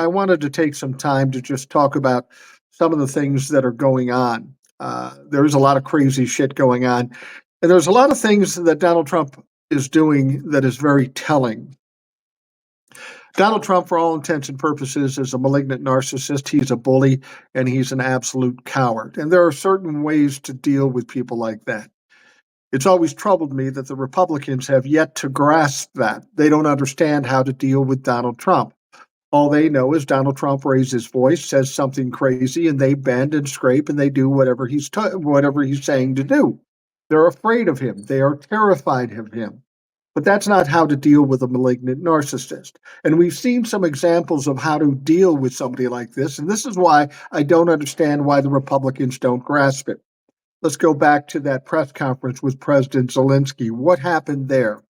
I wanted to take some time to just talk about some of the things that are going on. There's a lot of crazy shit going on, and there's a lot of things that Donald Trump is doing that is very telling. Donald Trump, for all intents and purposes, is a malignant narcissist. He's a bully and he's an absolute coward. And there are certain ways to deal with people like that. It's always troubled me that the Republicans have yet to grasp that. They don't understand how to deal with Donald Trump. All they know is Donald Trump raises his voice, says something crazy, and they bend and scrape and they do whatever whatever he's saying to do. They're afraid of him. They are terrified of him. But that's not how to deal with a malignant narcissist. And we've seen some examples of how to deal with somebody like this. And this is why I don't understand why the Republicans don't grasp it. Let's go back to that press conference with President Zelensky. What happened there?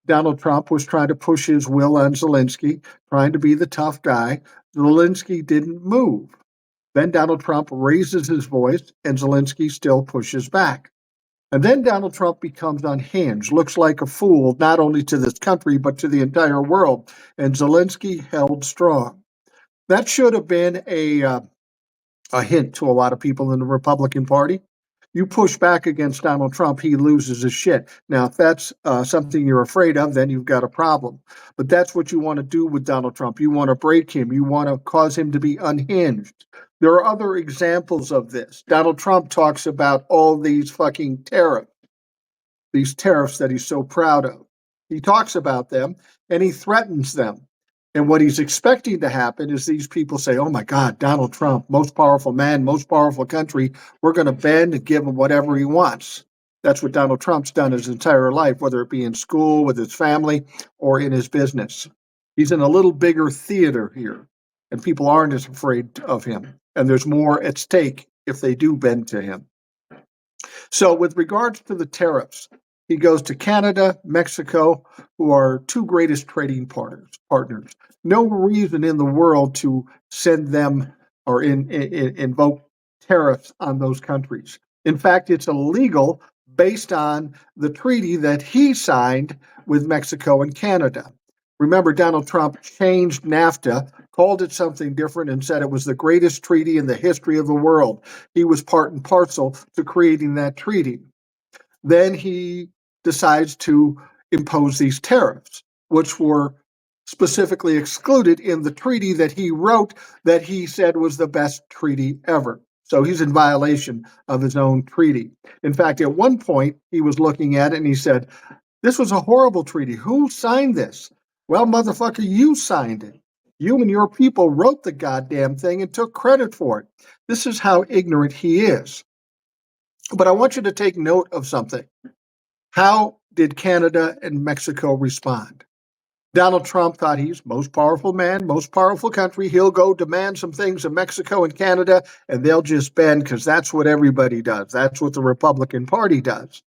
Donald Trump was trying to push his will on Zelensky, trying to be the tough guy. Zelensky didn't move. Then Donald Trump raises his voice, and Zelensky still pushes back. And then Donald Trump becomes unhinged, looks like a fool, not only to this country, but to the entire world. And Zelensky held strong. That should have been a hint to a lot of people in the Republican Party. You push back against Donald Trump, he loses his shit. Now, if that's something you're afraid of, then you've got a problem. But that's what you want to do with Donald Trump. You want to break him. You want to cause him to be unhinged. There are other examples of this. Donald Trump talks about all these fucking tariffs, these tariffs that he's so proud of. He talks about them and he threatens them. And what he's expecting to happen is these people say, oh my God, Donald Trump, most powerful man, most powerful country, we're going to bend and give him whatever he wants. That's what Donald Trump's done his entire life, whether it be in school, with his family, or in his business. He's in a little bigger theater here, and people aren't as afraid of him. And there's more at stake if they do bend to him. So with regards to the tariffs, he goes to Canada, Mexico, who are two greatest trading partners. No reason in the world to send them or invoke tariffs on those countries. In fact, it's illegal based on the treaty that he signed with Mexico and Canada. Remember, Donald Trump changed NAFTA, called it something different, and said it was the greatest treaty in the history of the world. He was part and parcel to creating that treaty. Then he decides to impose these tariffs, which were specifically excluded in the treaty that he wrote that he said was the best treaty ever. So he's in violation of his own treaty. In fact, at one point, he was looking at it and he said, this was a horrible treaty. Who signed this? Well, motherfucker, you signed it. You and your people wrote the goddamn thing and took credit for it. This is how ignorant he is. But I want you to take note of something. How did Canada and Mexico respond? Donald Trump thought he's most powerful man, most powerful country. He'll go demand some things in Mexico and Canada, and they'll just bend because that's what everybody does. That's what the Republican Party does.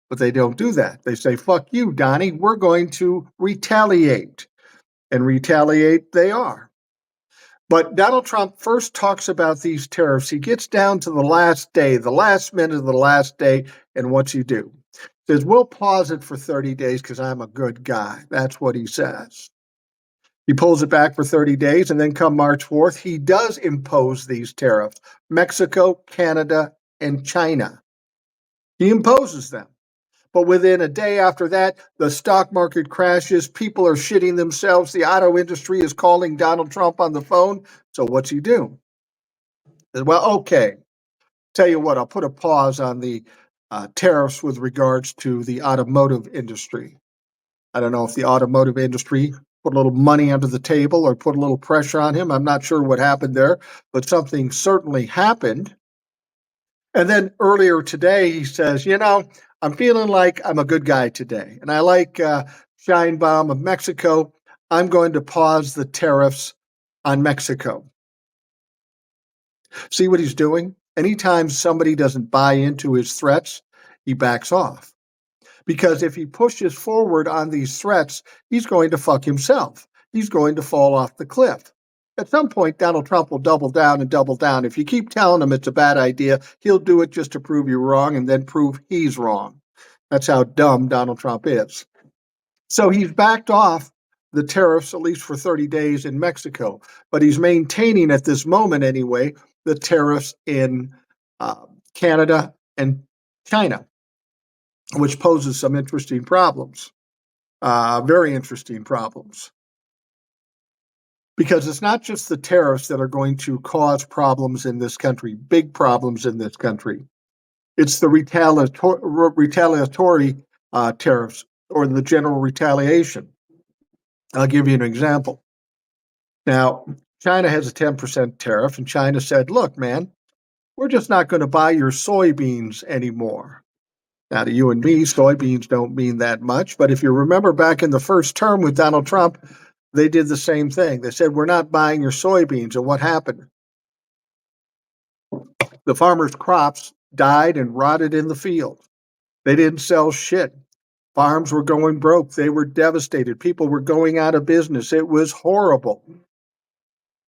But they don't do that. They say, fuck you, Donnie. We're going to retaliate. And retaliate they are. But Donald Trump first talks about these tariffs. He gets down to the last day, the last minute of the last day, and what's he do? He says, we'll pause it for 30 days because I'm a good guy. That's what he says. He pulls it back for 30 days, and then come March 4th, he does impose these tariffs. Mexico, Canada, and China. He imposes them. But within a day after that, the stock market crashes. People are shitting themselves. The auto industry is calling Donald Trump on the phone. So what's he do? Well, okay. Tell you what, I'll put a pause on the tariffs with regards to the automotive industry. I don't know if the automotive industry put a little money under the table or put a little pressure on him. I'm not sure what happened there, but something certainly happened. And then earlier today, he says, I'm feeling like I'm a good guy today. And I like Scheinbaum of Mexico. I'm going to pause the tariffs on Mexico. See what he's doing? Anytime somebody doesn't buy into his threats, he backs off. Because if he pushes forward on these threats, he's going to fuck himself. He's going to fall off the cliff. At some point, Donald Trump will double down and double down. If you keep telling him it's a bad idea, he'll do it just to prove you wrong and then prove he's wrong. That's how dumb Donald Trump is. So he's backed off the tariffs, at least for 30 days in Mexico. But he's maintaining at this moment anyway, the tariffs in Canada and China, which poses some interesting problems, very interesting problems. Because it's not just the tariffs that are going to cause problems in this country, big problems in this country. It's the retaliatory tariffs or the general retaliation. I'll give you an example. Now, China has a 10% tariff, and China said, look, man, we're just not going to buy your soybeans anymore. Now, to you and me, soybeans don't mean that much. But if you remember back in the first term with Donald Trump, they did the same thing. They said, we're not buying your soybeans. And what happened? The farmers' crops died and rotted in the field. They didn't sell shit. Farms were going broke. They were devastated. People were going out of business. It was horrible.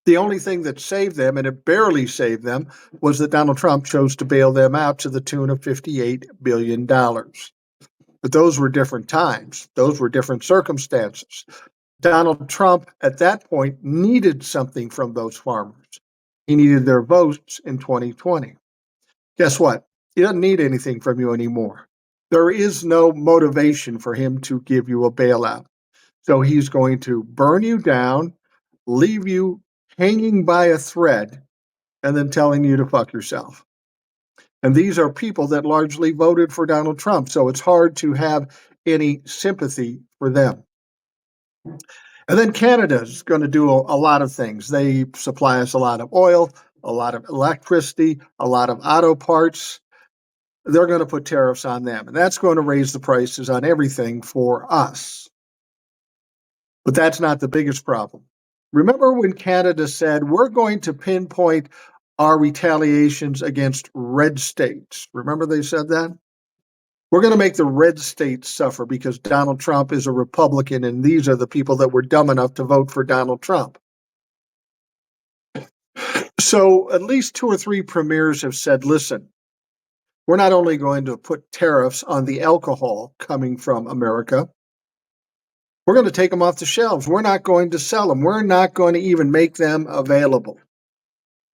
The only thing that saved them, and it barely saved them, was that Donald Trump chose to bail them out to the tune of $58 billion. But those were different times. Those were different circumstances. Donald Trump, at that point, needed something from those farmers. He needed their votes in 2020. Guess what? He doesn't need anything from you anymore. There is no motivation for him to give you a bailout. So he's going to burn you down, leave you hanging by a thread, and then telling you to fuck yourself. And these are people that largely voted for Donald Trump. So it's hard to have any sympathy for them. And then Canada is going to do a lot of things. They supply us a lot of oil, a lot of electricity, a lot of auto parts. They're going to put tariffs on them. And that's going to raise the prices on everything for us. But that's not the biggest problem. Remember when Canada said, we're going to pinpoint our retaliations against red states? Remember they said that? We're going to make the red states suffer because Donald Trump is a Republican and these are the people that were dumb enough to vote for Donald Trump. So at least 2 or 3 premiers have said, listen, we're not only going to put tariffs on the alcohol coming from America, we're going to take them off the shelves. We're not going to sell them. We're not going to even make them available.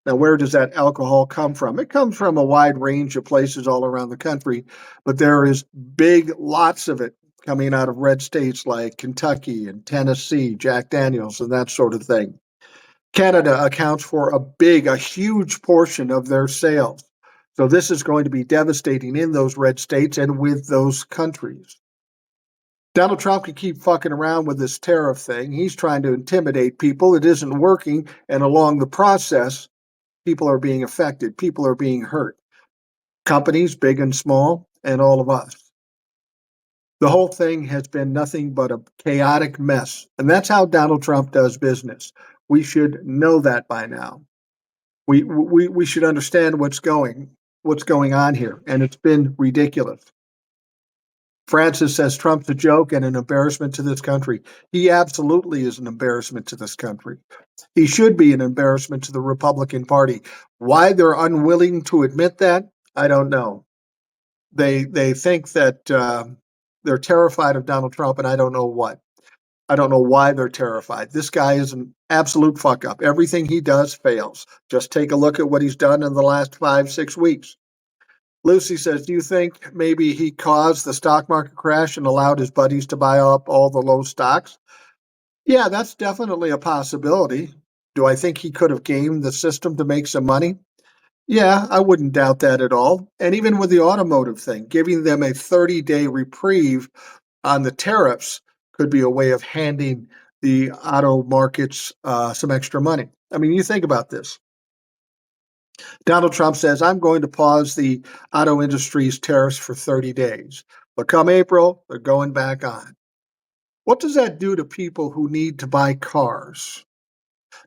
Now, where does that alcohol come from? It comes from a wide range of places all around the country, but there is lots of it coming out of red states like Kentucky and Tennessee, Jack Daniels, and that sort of thing. Canada accounts for a huge portion of their sales. So this is going to be devastating in those red states and with those countries. Donald Trump can keep fucking around with this tariff thing. He's trying to intimidate people. It isn't working. And along the process, people are being affected. People are being hurt. Companies, big and small, and all of us. The whole thing has been nothing but a chaotic mess. And that's how Donald Trump does business. We should know that by now. We should understand what's going on here. And it's been ridiculous. Francis says Trump's a joke and an embarrassment to this country. He absolutely is an embarrassment to this country. He should be an embarrassment to the Republican Party. Why they're unwilling to admit that, I don't know. They think that they're terrified of Donald Trump, and I don't know what. I don't know why they're terrified. This guy is an absolute fuck up. Everything he does fails. Just take a look at what he's done in the last 5-6 weeks. Lucy says, do you think maybe he caused the stock market crash and allowed his buddies to buy up all the low stocks? Yeah, that's definitely a possibility. Do I think he could have gamed the system to make some money? Yeah, I wouldn't doubt that at all. And even with the automotive thing, giving them a 30-day reprieve on the tariffs could be a way of handing the auto markets some extra money. I mean, you think about this. Donald Trump says, I'm going to pause the auto industry's tariffs for 30 days. But come April, they're going back on. What does that do to people who need to buy cars?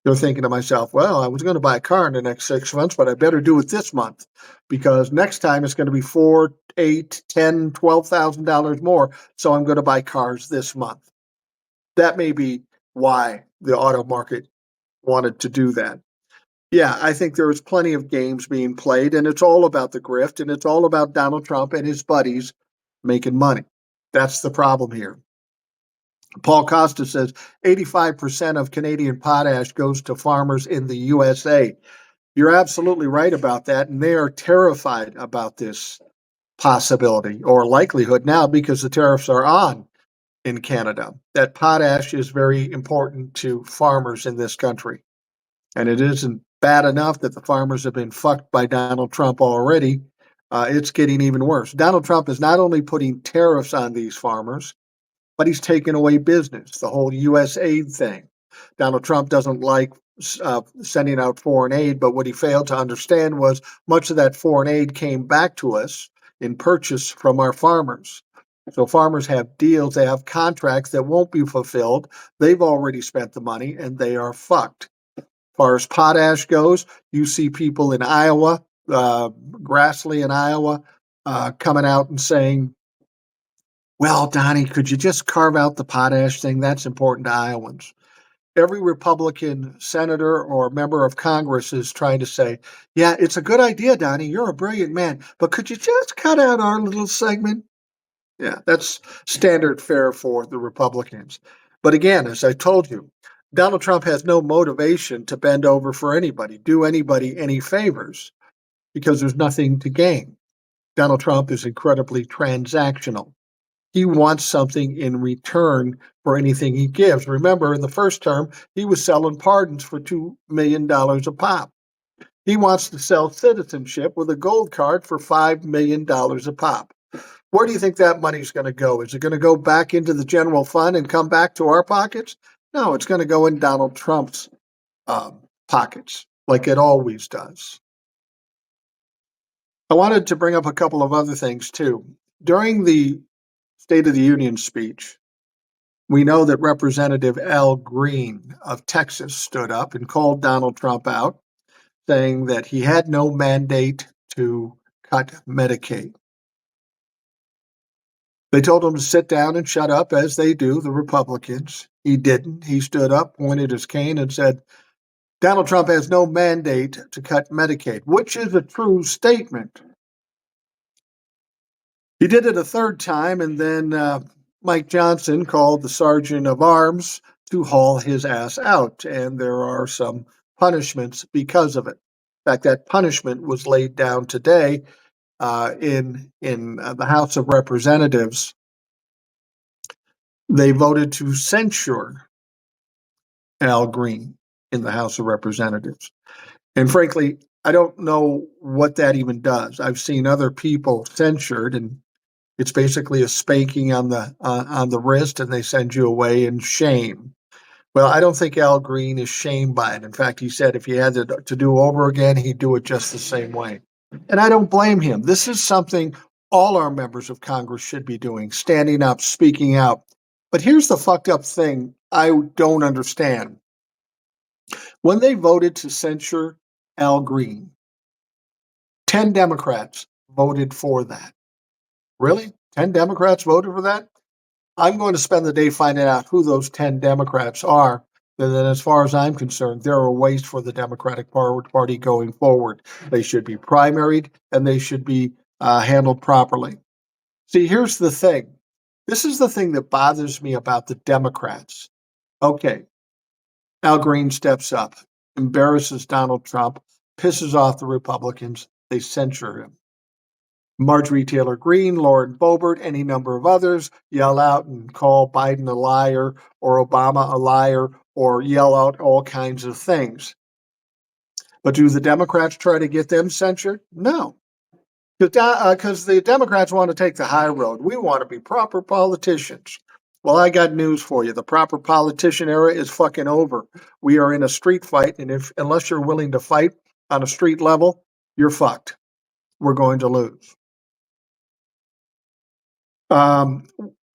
They're thinking to myself, well, I was going to buy a car in the next 6 months, but I better do it this month because next time it's going to be $4,000, $8,000, $10,000, $12,000 more. So I'm going to buy cars this month. That may be why the auto market wanted to do that. Yeah, I think there is plenty of games being played, and it's all about the grift, and it's all about Donald Trump and his buddies making money. That's the problem here. Paul Costa says 85% of Canadian potash goes to farmers in the USA. You're absolutely right about that. And they are terrified about this possibility or likelihood now because the tariffs are on in Canada. That potash is very important to farmers in this country. And it isn't bad enough that the farmers have been fucked by Donald Trump already. It's getting even worse. Donald Trump is not only putting tariffs on these farmers, but he's taken away business, the whole U.S. aid thing. Donald Trump doesn't like sending out foreign aid, but what he failed to understand was much of that foreign aid came back to us in purchase from our farmers. So farmers have deals, they have contracts that won't be fulfilled. They've already spent the money and they are fucked. As far as potash goes, you see people in Iowa, Grassley in Iowa, coming out and saying, well, Donnie, could you just carve out the potash thing? That's important to Iowans. Every Republican senator or member of Congress is trying to say, yeah, it's a good idea, Donnie. You're a brilliant man. But could you just cut out our little segment? Yeah, that's standard fare for the Republicans. But again, as I told you, Donald Trump has no motivation to bend over for anybody, do anybody any favors, because there's nothing to gain. Donald Trump is incredibly transactional. He wants something in return for anything he gives. Remember, in the first term, he was selling pardons for $2 million a pop. He wants to sell citizenship with a gold card for $5 million a pop. Where do you think that money's going to go? Is it going to go back into the general fund and come back to our pockets? No, it's going to go in Donald Trump's pockets, like it always does. I wanted to bring up a couple of other things, too. During the State of the Union speech, we know that Representative Al Green of Texas stood up and called Donald Trump out, saying that he had no mandate to cut Medicaid. They told him to sit down and shut up, as they do, the Republicans. He didn't. He stood up, pointed his cane, and said, Donald Trump has no mandate to cut Medicaid, which is a true statement. He did it a third time, and then Mike Johnson called the sergeant of arms to haul his ass out, and there are some punishments because of it. In fact, that punishment was laid down today in the House of Representatives. They voted to censure Al Green in the House of Representatives. And frankly, I don't know what that even does. I've seen other people censured, and it's basically a spanking on the wrist, and they send you away in shame. Well, I don't think Al Green is shamed by it. In fact, he said if he had to do over again, he'd do it just the same way. And I don't blame him. This is something all our members of Congress should be doing, standing up, speaking out. But here's the fucked up thing I don't understand. When they voted to censure Al Green, 10 Democrats voted for that. Really? 10 Democrats voted for that? I'm going to spend the day finding out who those 10 Democrats are. And then, as far as I'm concerned, they're a waste for the Democratic Party going forward. They should be primaried and they should be handled properly. See, here's the thing. This is the thing that bothers me about the Democrats. Okay, Al Green steps up, embarrasses Donald Trump, pisses off the Republicans. They censure him. Marjorie Taylor Greene, Lauren Boebert, any number of others yell out and call Biden a liar or Obama a liar or yell out all kinds of things. But do the Democrats try to get them censured? No. Because the Democrats want to take the high road. We want to be proper politicians. Well, I got news for you. The proper politician era is fucking over. We are in a street fight, and unless you're willing to fight on a street level, you're fucked. We're going to lose.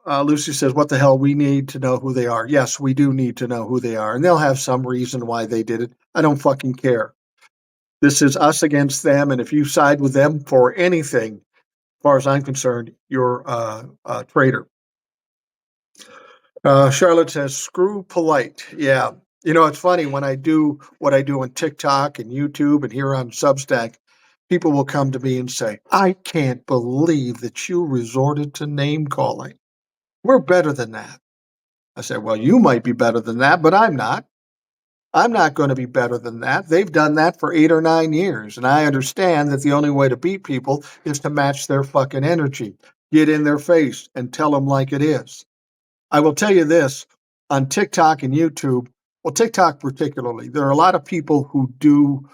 Lucy says, what the hell? We need to know who they are. Yes, we do need to know who they are. And they'll have some reason why they did it. I don't fucking care. This is us against them. And if you side with them for anything, as far as I'm concerned, you're a traitor. Charlotte says, screw polite. Yeah. You know, it's funny when I do what I do on TikTok and YouTube and here on Substack, people will come to me and say, I can't believe that you resorted to name calling. We're better than that. I said, well, you might be better than that, but I'm not. I'm not going to be better than that. They've done that for 8 or 9 years. And I understand that the only way to beat people is to match their fucking energy, get in their face and tell them like it is. I will tell you this on TikTok and YouTube, well, TikTok particularly, there are a lot of people who do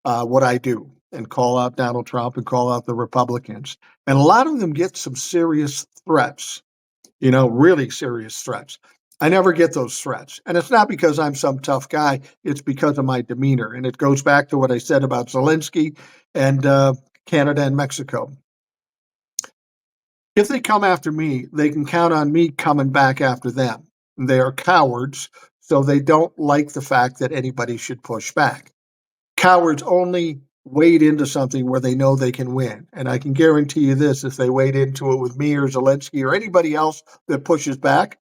what I do and call out Donald Trump and call out the Republicans. And a lot of them get some serious threats, really serious threats. I never get those threats. And it's not because I'm some tough guy, it's because of my demeanor. And it goes back to what I said about Zelensky and Canada and Mexico. If they come after me, they can count on me coming back after them. They are cowards, so they don't like the fact that anybody should push back. Cowards only wade into something where they know they can win. And I can guarantee you this, if they wade into it with me or Zelensky or anybody else that pushes back,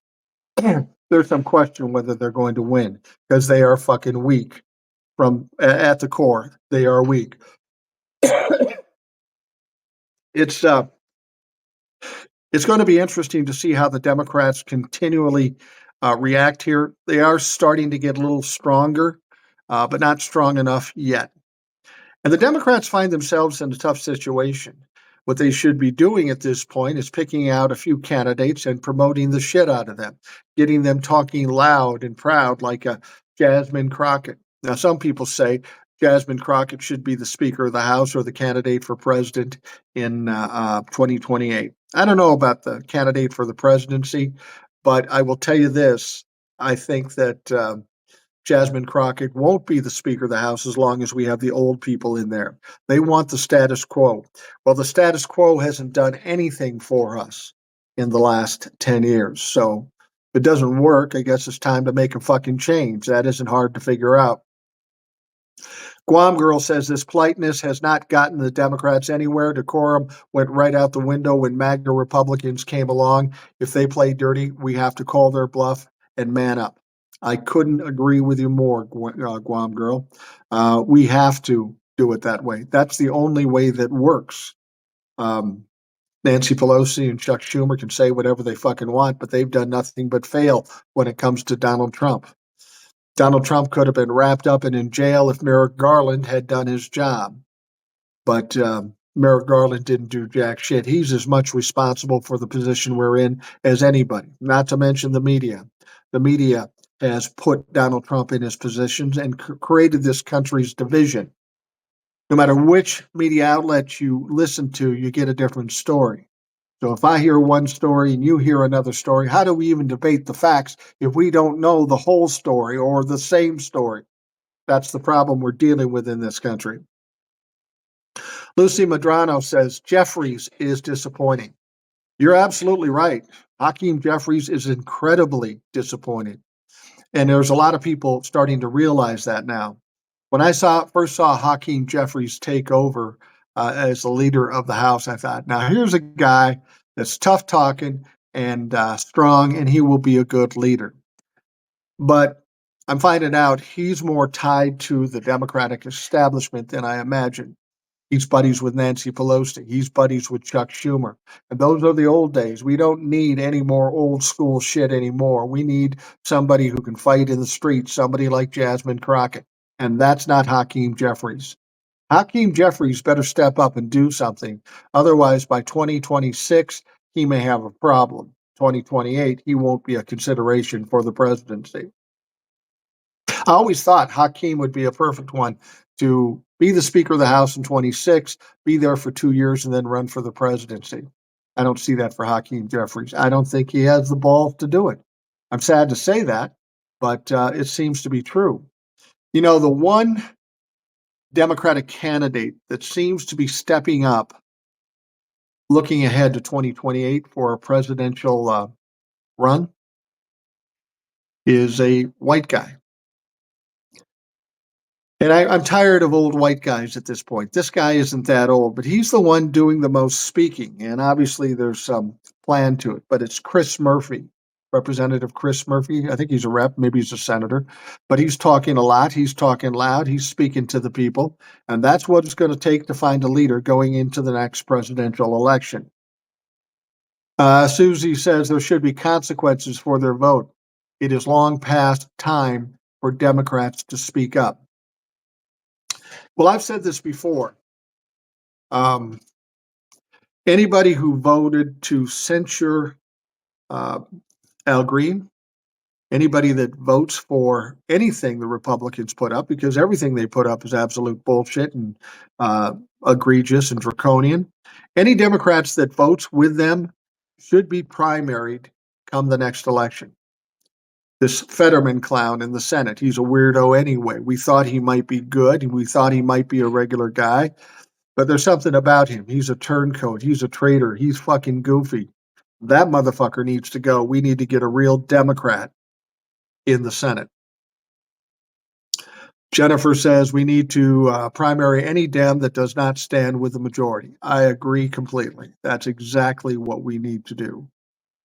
there's some question whether they're going to win because they are fucking weak from at the core. They are weak. It's going to be interesting to see how the Democrats continually react here. They are starting to get a little stronger, but not strong enough yet. And the Democrats find themselves in a tough situation. What they should be doing at this point is picking out a few candidates and promoting the shit out of them, getting them talking loud and proud like a Jasmine Crockett. Now, some people say Jasmine Crockett should be the Speaker of the House or the candidate for president in 2028. I don't know about the candidate for the presidency, but I will tell you this. I think that Jasmine Crockett won't be the Speaker of the House as long as we have the old people in there. They want the status quo. Well, the status quo hasn't done anything for us in the last 10 years. So if it doesn't work, I guess it's time to make a fucking change. That isn't hard to figure out. Guam Girl says this politeness has not gotten the Democrats anywhere. Decorum went right out the window when MAGA Republicans came along. If they play dirty, we have to call their bluff and man up. I couldn't agree with you more, Guam Girl. We have to do it that way. That's the only way that works. Nancy Pelosi and Chuck Schumer can say whatever they fucking want, but they've done nothing but fail when it comes to Donald Trump. Donald Trump could have been wrapped up and in jail if Merrick Garland had done his job. But Merrick Garland didn't do jack shit. He's as much responsible for the position we're in as anybody, not to mention the media. The media has put Donald Trump in his positions and created this country's division. No matter which media outlet you listen to, you get a different story. So if I hear one story and you hear another story, how do we even debate the facts if we don't know the whole story or the same story? That's the problem we're dealing with in this country. Lucy Madrano says Jeffries is disappointing. You're absolutely right. Hakeem Jeffries is incredibly disappointing. And there's a lot of people starting to realize that now. When I first saw Hakeem Jeffries take over as the leader of the House, I thought, now here's a guy that's tough talking and strong, and he will be a good leader. But I'm finding out he's more tied to the Democratic establishment than I imagined. He's buddies with Nancy Pelosi. He's buddies with Chuck Schumer. And those are the old days. We don't need any more old school shit anymore. We need somebody who can fight in the streets, somebody like Jasmine Crockett. And that's not Hakeem Jeffries. Hakeem Jeffries better step up and do something. Otherwise, by 2026, he may have a problem. 2028, he won't be a consideration for the presidency. I always thought Hakeem would be a perfect one to be the Speaker of the House in 26, be there for 2 years, and then run for the presidency. I don't see that for Hakeem Jeffries. I don't think he has the balls to do it. I'm sad to say that, but it seems to be true. You know, the one Democratic candidate that seems to be stepping up, looking ahead to 2028 for a presidential run, is a white guy. And I'm tired of old white guys at this point. This guy isn't that old, but he's the one doing the most speaking. And obviously there's some plan to it, but it's Chris Murphy, Representative Chris Murphy. I think he's a rep, maybe he's a senator, but he's talking a lot. He's talking loud. He's speaking to the people. And that's what it's going to take to find a leader going into the next presidential election. Susie says there should be consequences for their vote. It is long past time for Democrats to speak up. Well, I've said this before. Um, Anybody who voted to censure uh, Al Green, anybody that votes for anything the Republicans put up, because everything they put up is absolute bullshit and uh, egregious and draconian. Any Democrats that votes with them should be primaried come the next election. This Fetterman clown in the Senate, he's a weirdo anyway. We thought he might be good. We thought he might be a regular guy, but there's something about him. He's a turncoat. He's a traitor. He's fucking goofy. That motherfucker needs to go. We need to get a real Democrat in the Senate. Jennifer says we need to primary any Dem that does not stand with the majority. I agree completely. That's exactly what we need to do.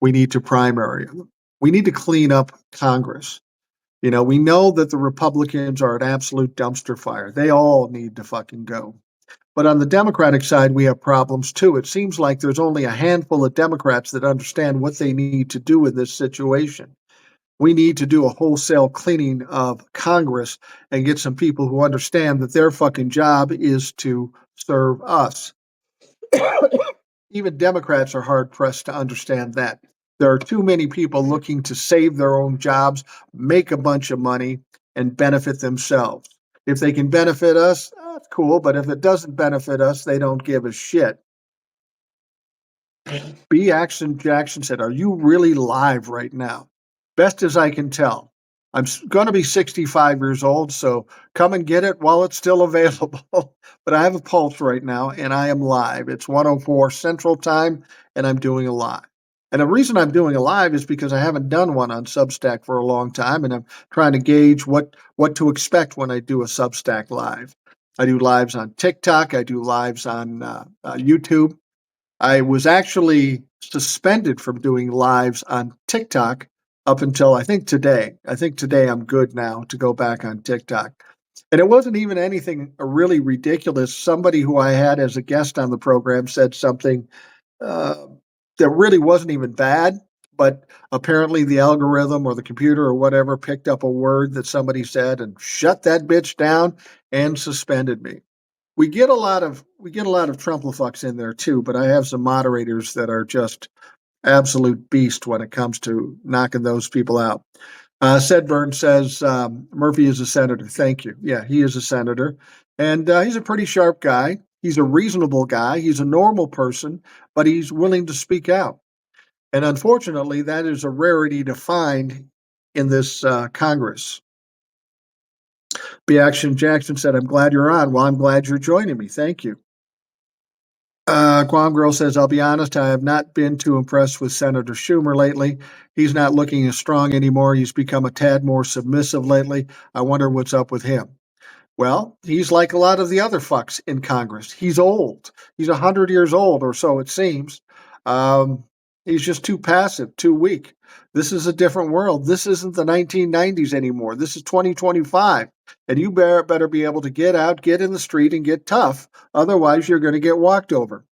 We need to primary them. We need to clean up Congress. You know, we know that the Republicans are an absolute dumpster fire. They all need to fucking go. But on the Democratic side, we have problems too. It seems like there's only a handful of Democrats that understand what they need to do in this situation. We need to do a wholesale cleaning of Congress and get some people who understand that their fucking job is to serve us. Even Democrats are hard pressed to understand that. There are too many people looking to save their own jobs, make a bunch of money, and benefit themselves. If they can benefit us, that's cool. But if it doesn't benefit us, they don't give a shit. B. Jackson said, "Are you really live right now?" Best as I can tell. I'm going to be 65 years old, so come and get it while it's still available. But I have a pulse right now, and I am live. It's 1:04 Central Time, and I'm doing a live. And the reason I'm doing a live is because I haven't done one on Substack for a long time, and I'm trying to gauge what to expect when I do a Substack live. I do lives on TikTok. I do lives on YouTube. I was actually suspended from doing lives on TikTok up until I think today. I think today I'm good now to go back on TikTok. And it wasn't even anything really ridiculous. Somebody who I had as a guest on the program said something uh, that really wasn't even bad, but apparently the algorithm or the computer or whatever picked up a word that somebody said and shut that bitch down and suspended me. We get a lot of Trumplefucks in there too, but I have some moderators that are just absolute beast when it comes to knocking those people out. Sedburn says Murphy is a senator. Thank you. Yeah, he is a senator, and he's a pretty sharp guy. He's a reasonable guy. He's a normal person, but he's willing to speak out. And unfortunately, that is a rarity to find in this Congress. B. Action Jackson said, "I'm glad you're on." Well, I'm glad you're joining me. Thank you. Guam Girl says, "I'll be honest, I have not been too impressed with Senator Schumer lately. He's not looking as strong anymore. He's become a tad more submissive lately. I wonder what's up with him." Well, he's like a lot of the other fucks in Congress. He's old. He's 100 years old, or so it seems. Um, he's just too passive, too weak. This is a different world. This isn't the 1990s anymore. This is 2025. And you better be able to get out, get in the street, and get tough. Otherwise, you're going to get walked over.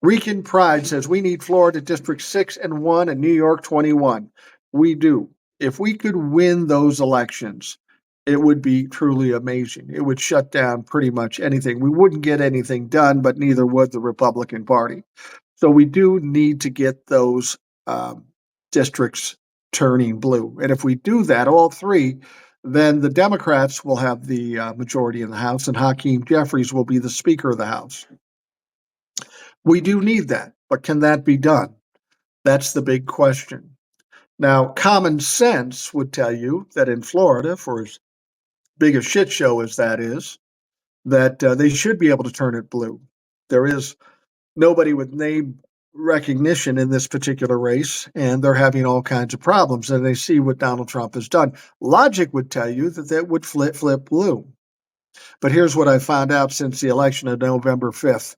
Rican Pride says we need Florida District 6 and 1 and New York 21. We do. If we could win those elections, it would be truly amazing. It would shut down pretty much anything. We wouldn't get anything done, but neither would the Republican Party. So we do need to get those districts turning blue. And if we do that, all three, then the Democrats will have the majority in the House, and Hakeem Jeffries will be the Speaker of the House. We do need that, but can that be done? That's the big question. Now, common sense would tell you that in Florida, for as big a shit show as that is, that they should be able to turn it blue. There is nobody with name recognition in this particular race, and they're having all kinds of problems, and they see what Donald Trump has done. Logic would tell you that that would flip blue. But here's what I found out since the election of November 5th.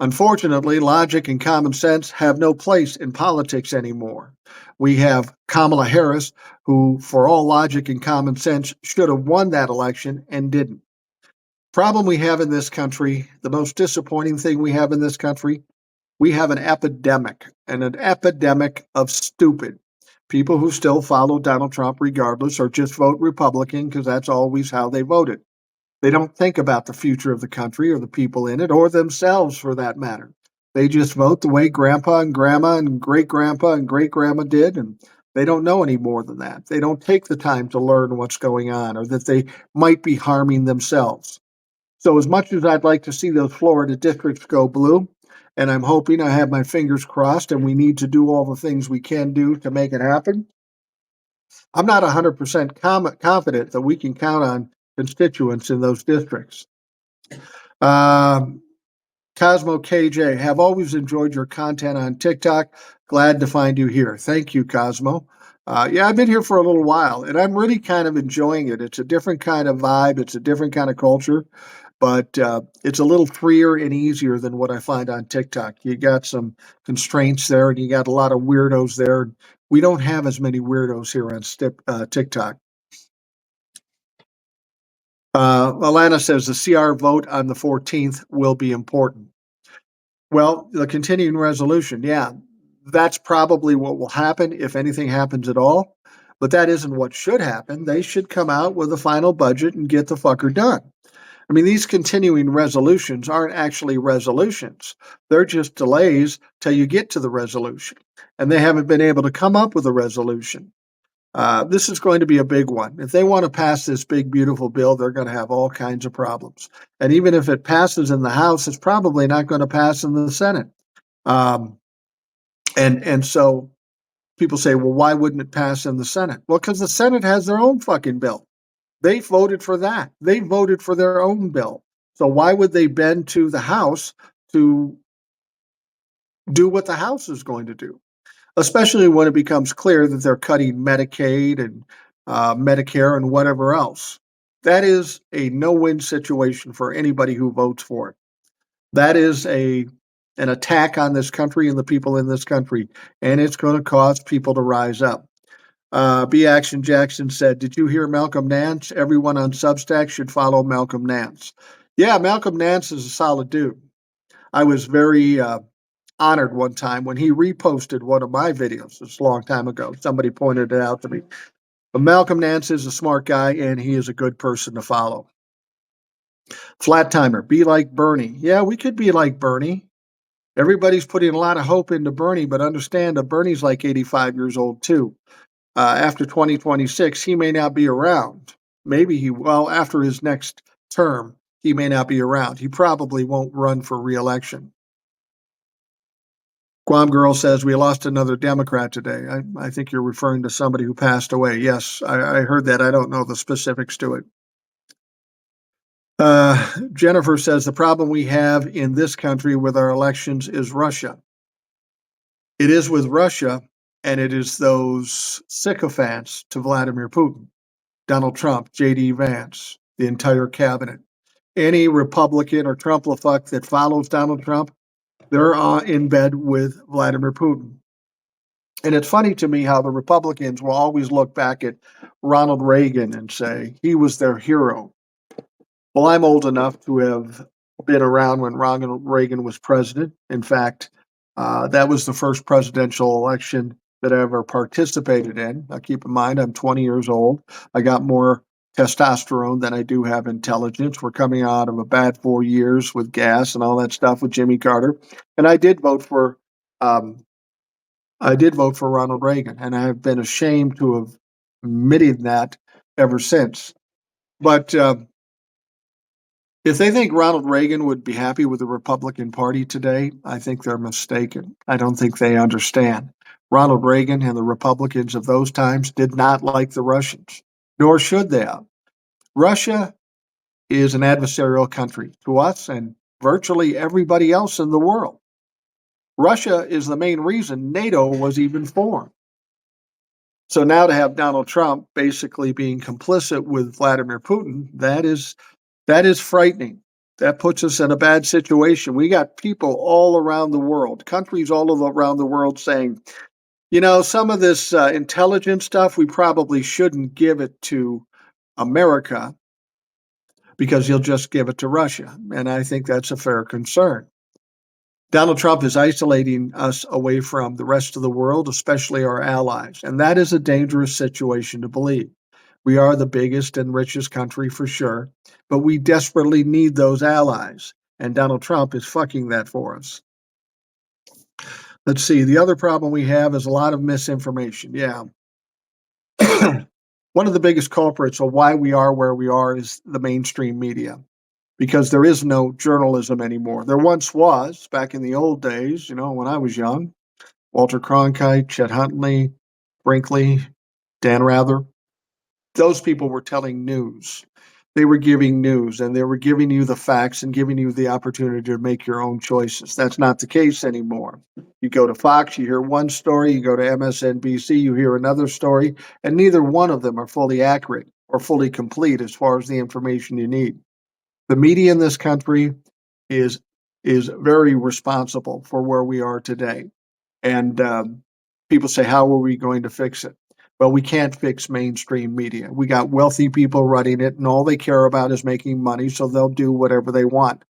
Unfortunately, logic and common sense have no place in politics anymore. We have Kamala Harris, who, for all logic and common sense, should have won that election and didn't. Problem we have in this country, the most disappointing thing we have in this country, we have an epidemic, and an epidemic of stupid. People who still follow Donald Trump regardless or just vote Republican because that's always how they voted. They don't think about the future of the country or the people in it or themselves for that matter. They just vote the way grandpa and grandma and great grandma did, and they don't know any more than that. They don't take the time to learn what's going on or that they might be harming themselves. So, as much as I'd like to see those Florida districts go blue, and I'm hoping I have my fingers crossed, and we need to do all the things we can do to make it happen, I'm not 100% confident that we can count on constituents in those districts. Um, Cosmo KJ, have always enjoyed your content on TikTok. Glad to find you here. Thank you, Cosmo. Yeah, I've been here for a little while and I'm really kind of enjoying it. It's a different kind of vibe, it's a different kind of culture, but it's a little freer and easier than what I find on TikTok. You got some constraints there and you got a lot of weirdos there. We don't have as many weirdos here on TikTok. Alana says the CR vote on the 14th will be important. Well, the continuing resolution, yeah, that's probably what will happen if anything happens at all. But that isn't what should happen. They should come out with a final budget and get the fucker done. I mean, these continuing resolutions aren't actually resolutions. They're just delays till you get to the resolution. And they haven't been able to come up with a resolution. This is going to be a big one. If they want to pass this big, beautiful bill, they're going to have all kinds of problems. And even if it passes in the House, it's probably not going to pass in the Senate. Um, and so people say, well, why wouldn't it pass in the Senate? Well, because the Senate has their own fucking bill. They voted for that. They voted for their own bill. So why would they bend to the House to do what the House is going to do? Especially when it becomes clear that they're cutting Medicaid and Medicare and whatever else. That is a no-win situation for anybody who votes for it. That is an attack on this country and the people in this country, and it's going to cause people to rise up. B. Action Jackson said, "Did you hear Malcolm Nance? Everyone on Substack should follow Malcolm Nance." Yeah, Malcolm Nance is a solid dude. I was very honored one time when he reposted one of my videos. It's a long time ago. Somebody pointed it out to me. But Malcolm Nance is a smart guy and he is a good person to follow. Flat Timer, be like Bernie. Yeah, we could be like Bernie. Everybody's putting a lot of hope into Bernie, but understand that Bernie's like 85 years old too. After 2026, he may not be around. Well, after his next term, he may not be around. He probably won't run for reelection. Guam Girl says, we lost another Democrat today. I think you're referring to somebody who passed away. Yes, I heard that. I don't know the specifics to it. Jennifer says, the problem we have in this country with our elections is Russia. It is with Russia, and it is those sycophants to Vladimir Putin, Donald Trump, J.D. Vance, the entire cabinet. Any Republican or Trump-la-fuck that follows Donald Trump, they're in bed with Vladimir Putin. And it's funny to me how the Republicans will always look back at Ronald Reagan and say he was their hero. Well, I'm old enough to have been around when Ronald Reagan was president. In fact, that was the first presidential election that I ever participated in. Now, keep in mind, I'm 20 years old. I got more testosterone than I do have intelligence. We're coming out of a bad 4 years with gas and all that stuff with Jimmy Carter. And I did vote for Ronald Reagan, and I have been ashamed to have admitted that ever since. But if they think Ronald Reagan would be happy with the Republican Party today, I think they're mistaken. I don't think they understand. Ronald Reagan and the Republicans of those times did not like the Russians, nor should they have. Russia is an adversarial country to us and virtually everybody else in the world. Russia is the main reason NATO was even formed. So now to have Donald Trump basically being complicit with Vladimir Putin, that is frightening. That puts us in a bad situation. We got people all around the world, countries all around the world saying, some of this intelligence stuff, we probably shouldn't give it to America because you'll just give it to Russia. And I think that's a fair concern. Donald Trump is isolating us away from the rest of the world, especially our allies. And that is a dangerous situation to believe. We are the biggest and richest country for sure, but we desperately need those allies. And Donald Trump is fucking that for us. Let's see. The other problem we have is a lot of misinformation. Yeah. One of the biggest culprits of why we are where we are is the mainstream media, because there is no journalism anymore. There once was back in the old days, when I was young. Walter Cronkite, Chet Huntley, Brinkley, Dan Rather. Those people were telling news. They were giving news and they were giving you the facts and giving you the opportunity to make your own choices. That's not the case anymore. You go to Fox, you hear one story, you go to MSNBC, you hear another story, and neither one of them are fully accurate or fully complete as far as the information you need. The media in this country is is very responsible for where we are today. And people say, how are we going to fix it? Well, we can't fix mainstream media. We got wealthy people running it, and all they care about is making money, so they'll do whatever they want.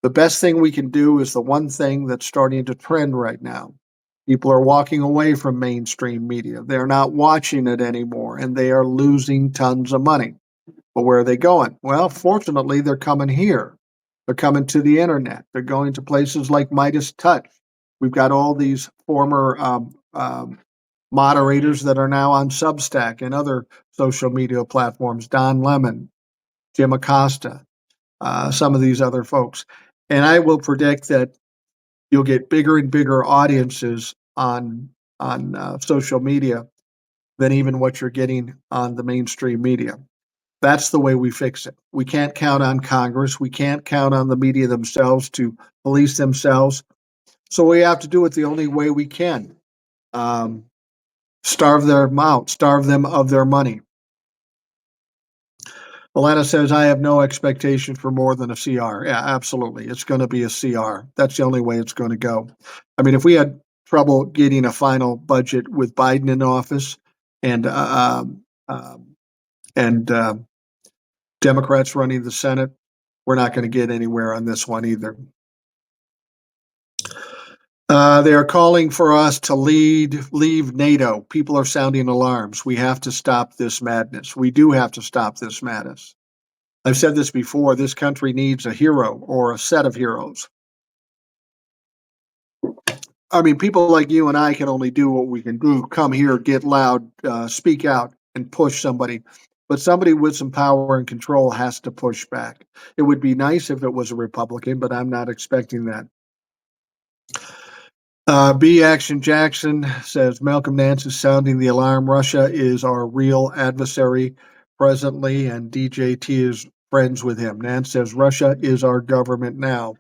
The best thing we can do is the one thing that's starting to trend right now. People are walking away from mainstream media. They're not watching it anymore, and they are losing tons of money. But where are they going? Well, fortunately, they're coming here. They're coming to the internet. They're going to places like Midas Touch. We've got all these former moderators that are now on Substack and other social media platforms. Don Lemon, Jim Acosta, some of these other folks. And I will predict that you'll get bigger and bigger audiences on social media than even what you're getting on the mainstream media. That's the way we fix it. We can't count on Congress. We can't count on the media themselves to police themselves. So we have to do it the only way we can. Um, Starve them out, starve them of their money. Alana says, I have no expectation for more than a CR. Yeah, absolutely. It's going to be a CR. That's the only way it's going to go. I mean, if we had trouble getting a final budget with Biden in office and and Democrats running the Senate, we're not going to get anywhere on this one either. They are calling for us to leave NATO. People are sounding alarms. We have to stop this madness. We do have to stop this madness. I've said this before. This country needs a hero or a set of heroes. I mean, people like you and I can only do what we can do. Come here, get loud, speak out, and push somebody. But somebody with some power and control has to push back. It would be nice if it was a Republican, but I'm not expecting that. B. Action Jackson says Malcolm Nance is sounding the alarm. Russia is our real adversary presently, and DJT is friends with him. Nance says Russia is our government now.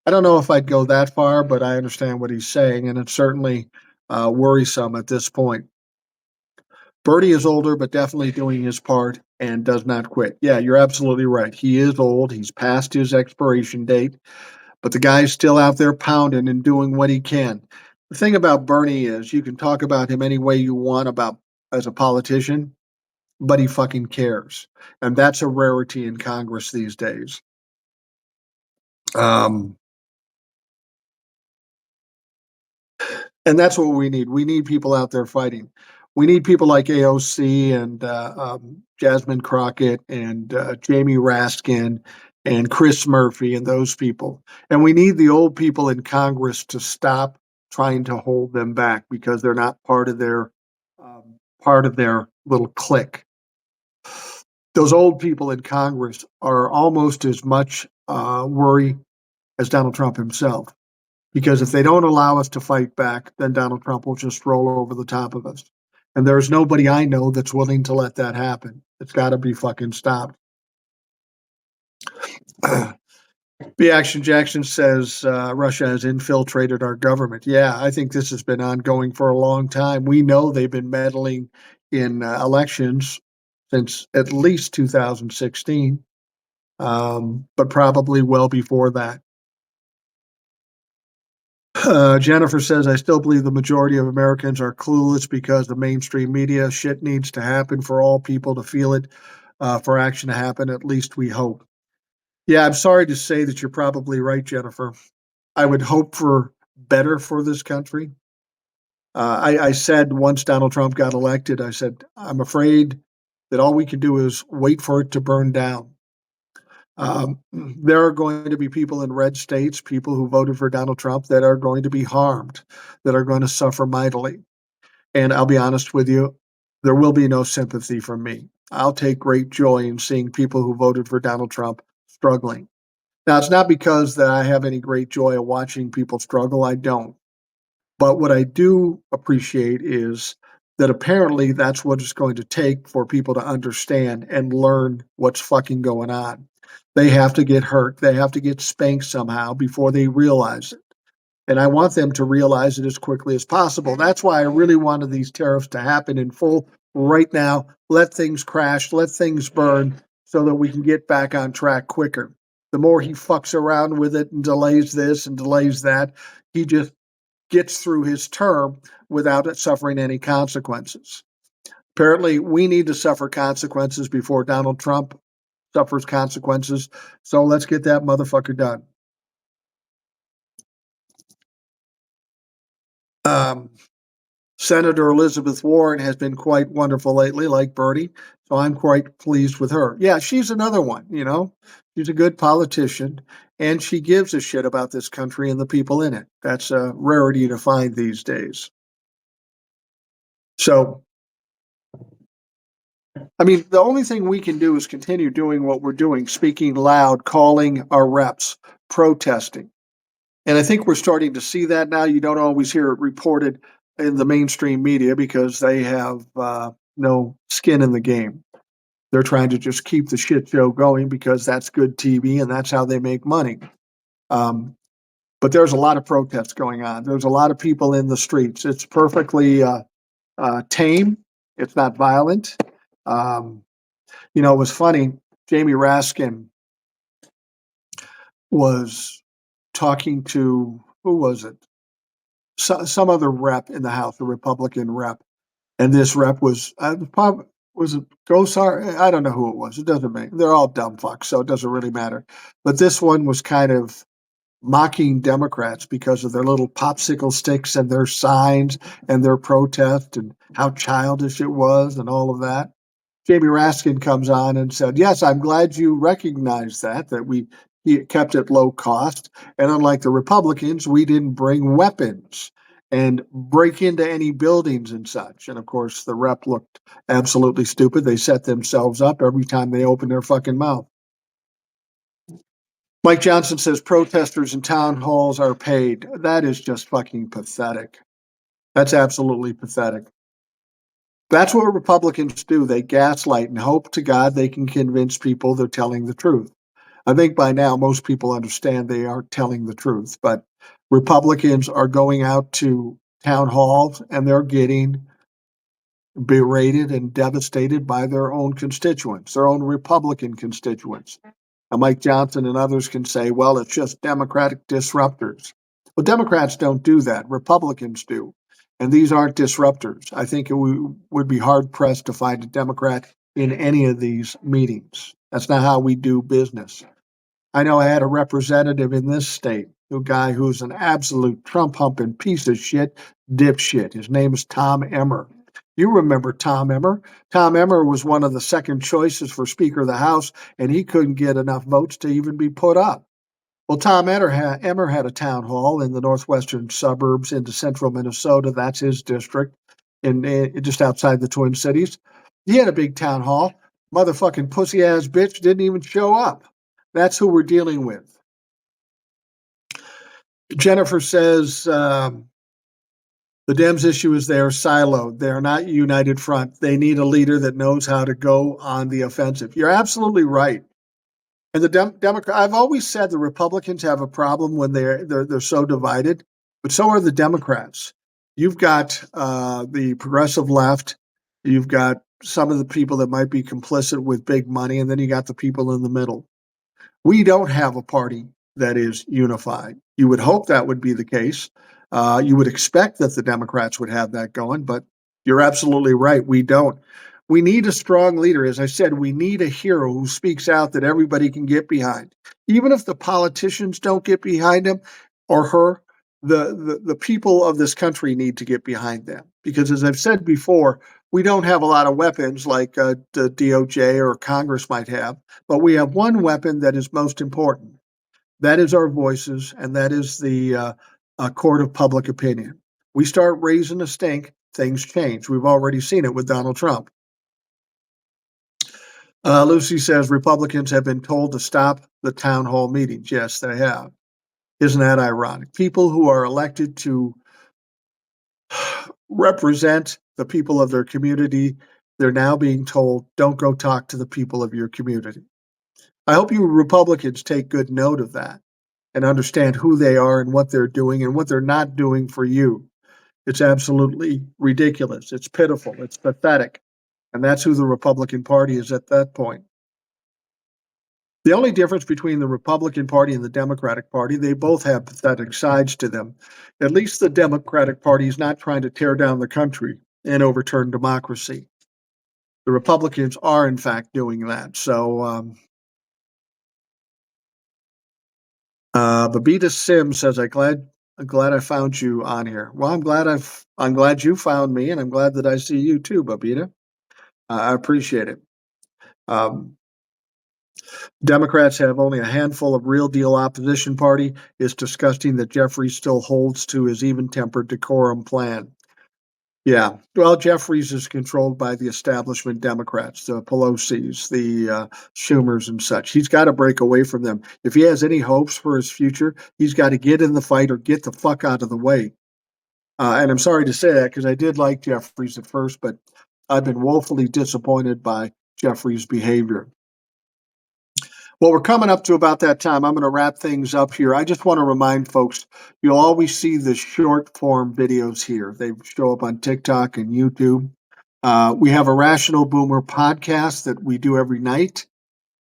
I don't know if I'd go that far, but I understand what he's saying, and it's certainly worrisome at this point. Bertie is older, but definitely doing his part and does not quit. Yeah, you're absolutely right. He is old. He's past his expiration date, but the guy's still out there pounding and doing what he can. The thing about Bernie is you can talk about him any way you want about as a politician, but he fucking cares. And that's a rarity in Congress these days. Um, and that's what we need. We need people out there fighting. We need people like AOC and Jasmine Crockett and Jamie Raskin and Chris Murphy and those people. And we need the old people in Congress to stop trying to hold them back because they're not part of their little clique. Those old people in Congress are almost as much worry as Donald Trump himself. Because if they don't allow us to fight back, then Donald Trump will just roll over the top of us. And there's nobody I know that's willing to let that happen. It's got to be fucking stopped. B. Action Jackson says Russia has infiltrated our government. Yeah, I think this has been ongoing for a long time. We know they've been meddling in elections since at least 2016, but probably well before that. Jennifer says, I still believe the majority of Americans are clueless because the mainstream media shit needs to happen for all people to feel it, for action to happen. At least we hope. Yeah, I'm sorry to say that you're probably right, Jennifer. I would hope for better for this country. I said once Donald Trump got elected, I said, I'm afraid that all we can do is wait for it to burn down. There are going to be people in red states, people who voted for Donald Trump, that are going to be harmed, that are going to suffer mightily. And I'll be honest with you, there will be no sympathy from me. I'll take great joy in seeing people who voted for Donald Trump struggling. Now, it's not because that I have any great joy of watching people struggle. I don't. But what I do appreciate is that apparently that's what it's going to take for people to understand and learn what's fucking going on. They have to get hurt. They have to get spanked somehow before they realize it. And I want them to realize it as quickly as possible. That's why I really wanted these tariffs to happen in full right now. Let things crash, let things burn so that we can get back on track quicker. The more he fucks around with it and delays this and delays that, he just gets through his term without it suffering any consequences. Apparently, we need to suffer consequences before Donald Trump suffers consequences. So let's get that motherfucker done. Um, Senator Elizabeth Warren has been quite wonderful lately, like Bertie. So I'm quite pleased with her. Yeah, she's another one, you know. She's a good politician, and she gives a shit about this country and the people in it. That's a rarity to find these days. So, I mean, the only thing we can do is continue doing what we're doing, speaking loud, calling our reps, protesting. And I think we're starting to see that now. You don't always hear it reported in the mainstream media because they have no skin in the game. They're trying to just keep the shit show going because that's good TV and that's how they make money. Um, but there's a lot of protests going on. There's a lot of people in the streets. It's perfectly tame. It's not violent. Um, it was funny. Jamie Raskin was talking to, who was it? Some other rep in the House, a Republican rep, and this rep was probably was it Gosar? I don't know who it was. It doesn't matter. They're all dumb fucks, so it doesn't really matter. But this one was kind of mocking Democrats because of their little popsicle sticks and their signs and their protest and how childish it was and all of that. Jamie Raskin comes on and said, "Yes, I'm glad you recognize that we kept it low cost. And unlike the Republicans, we didn't bring weapons and break into any buildings and such." And of course, the rep looked absolutely stupid. They set themselves up every time they opened their fucking mouth. Mike Johnson says protesters in town halls are paid. That is just fucking pathetic. That's absolutely pathetic. That's what Republicans do. They gaslight and hope to God they can convince people they're telling the truth. I think by now most people understand they aren't telling the truth, but Republicans are going out to town halls and they're getting berated and devastated by their own constituents, their own Republican constituents. And Mike Johnson and others can say, well, it's just Democratic disruptors. Well, Democrats don't do that. Republicans do. And these aren't disruptors. I think it would be hard pressed to find a Democrat in any of these meetings. That's not how we do business. I know I had a representative in this state, a guy who's an absolute Trump humping piece of shit, dipshit. His name is Tom Emmer. You remember Tom Emmer? Tom Emmer was one of the second choices for Speaker of the House, and he couldn't get enough votes to even be put up. Well, Tom Emmer had a town hall in the northwestern suburbs into central Minnesota. That's his district, in just outside the Twin Cities. He had a big town hall. Motherfucking pussy ass bitch didn't even show up. That's who we're dealing with. Jennifer says the Dems issue is they are siloed. They are not united front. They need a leader that knows how to go on the offensive. You're absolutely right. And the Democrat, I've always said the Republicans have a problem when they're so divided, but so are the Democrats. You've got the progressive left. You've got some of the people that might be complicit with big money, and then you got the people in the middle. We don't have a party that is unified. You would hope that would be the case. You would expect that the Democrats would have that going, but you're absolutely right. We don't. We need a strong leader. As I said, we need a hero who speaks out that everybody can get behind. Even if the politicians don't get behind him, or her, the people of this country need to get behind them. Because as I've said before, we don't have a lot of weapons like the DOJ or Congress might have, but we have one weapon that is most important. That is our voices, and that is the court of public opinion. We start raising a stink, things change. We've already seen it with Donald Trump. Lucy says Republicans have been told to stop the town hall meetings. Yes, they have. Isn't that ironic? People who are elected to represent the people of their community, they're now being told, don't go talk to the people of your community. I hope you Republicans take good note of that and understand who they are and what they're doing and what they're not doing for you. It's absolutely ridiculous. It's pitiful. It's pathetic. And that's who the Republican Party is at that point. The only difference between the Republican Party and the Democratic Party, they both have pathetic sides to them. At least the Democratic Party is not trying to tear down the country and overturn democracy. The Republicans are, in fact, doing that. So, Babita Sim says, I'm glad I found you on here. Well, I'm glad you found me, and I'm glad that I see you too, Babita. I appreciate it. Democrats have only a handful of real deal opposition party. It's disgusting that Jeffries still holds to his even-tempered decorum plan. Yeah, well, Jeffries is controlled by the establishment Democrats, the Pelosi's, the Schumers and such. He's got to break away from them. If he has any hopes for his future, he's got to get in the fight or get the fuck out of the way. And I'm sorry to say that because I did like Jeffries at first, but I've been woefully disappointed by Jeffries' behavior. Well, we're coming up to about that time. I'm going to wrap things up here. I just want to remind folks, you'll always see the short form videos here. They show up on TikTok and YouTube. We have a Rational Boomer podcast that we do every night.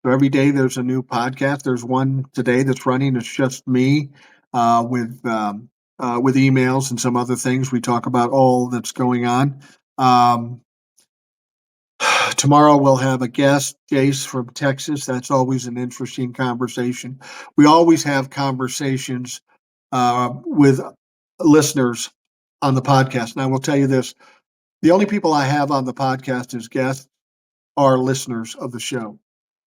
So every day there's a new podcast. There's one today that's running. It's just me with emails and some other things. We talk about all that's going on. Tomorrow we'll have a guest, Jace from Texas. That's always an interesting conversation. We always have conversations with listeners on the podcast. And I will tell you this, the only people I have on the podcast as guests are listeners of the show.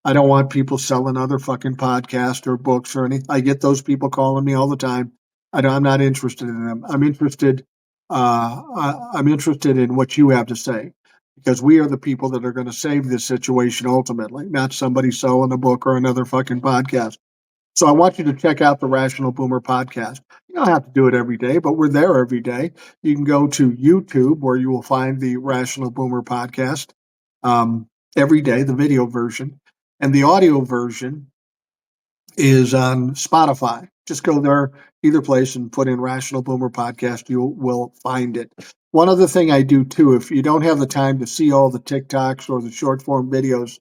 I don't want people selling other fucking podcasts or books or anything. I get those people calling me all the time. I'm not interested in them. I'm interested in what you have to say, because we are the people that are going to save this situation ultimately, not somebody selling a book or another fucking podcast. So I want you to check out the Rational Boomer podcast. You don't have to do it every day, but we're there every day. You can go to YouTube where you will find the Rational Boomer podcast every day, the video version. And the audio version is on Spotify. Just go there, either place, and put in Rational Boomer podcast. You will find it. One other thing I do too, if you don't have the time to see all the TikToks or the short form videos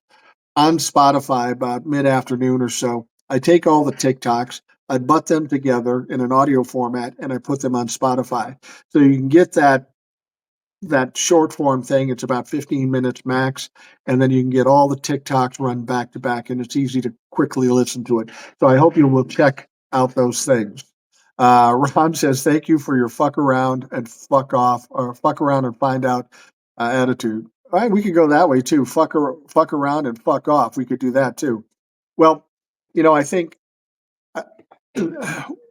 on Spotify about mid-afternoon or so, I take all the TikToks, I butt them together in an audio format, and I put them on Spotify. So you can get that short form thing. It's about 15 minutes max. And then you can get all the TikToks run back to back, and it's easy to quickly listen to it. So I hope you will check out those things. Ron says, thank you for your fuck around and fuck off, or fuck around and find out attitude. All right, we could go that way too. Fuck around and fuck off. We could do that too. Well, I think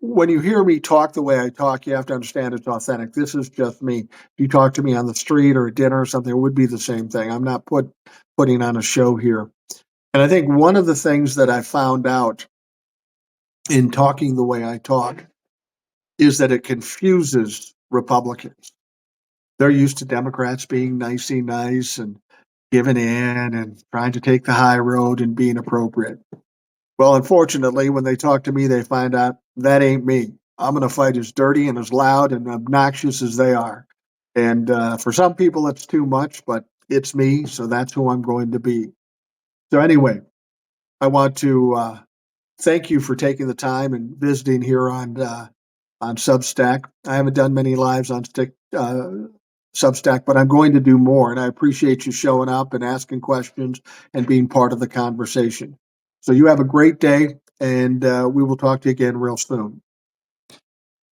when you hear me talk the way I talk, you have to understand it's authentic. This is just me. If you talk to me on the street or at dinner or something, it would be the same thing. I'm not putting on a show here. And I think one of the things that I found out in talking the way I talk is that it confuses Republicans. They're used to Democrats being nicey nice and giving in and trying to take the high road and being appropriate. Well, unfortunately, when they talk to me, they find out that ain't me. I'm going to fight as dirty and as loud and obnoxious as they are. And for some people, it's too much, but it's me, so that's who I'm going to be. So anyway, I want to thank you for taking the time and visiting here on Substack. I haven't done many lives on Substack, but I'm going to do more. And I appreciate you showing up and asking questions and being part of the conversation. So you have a great day, and we will talk to you again real soon.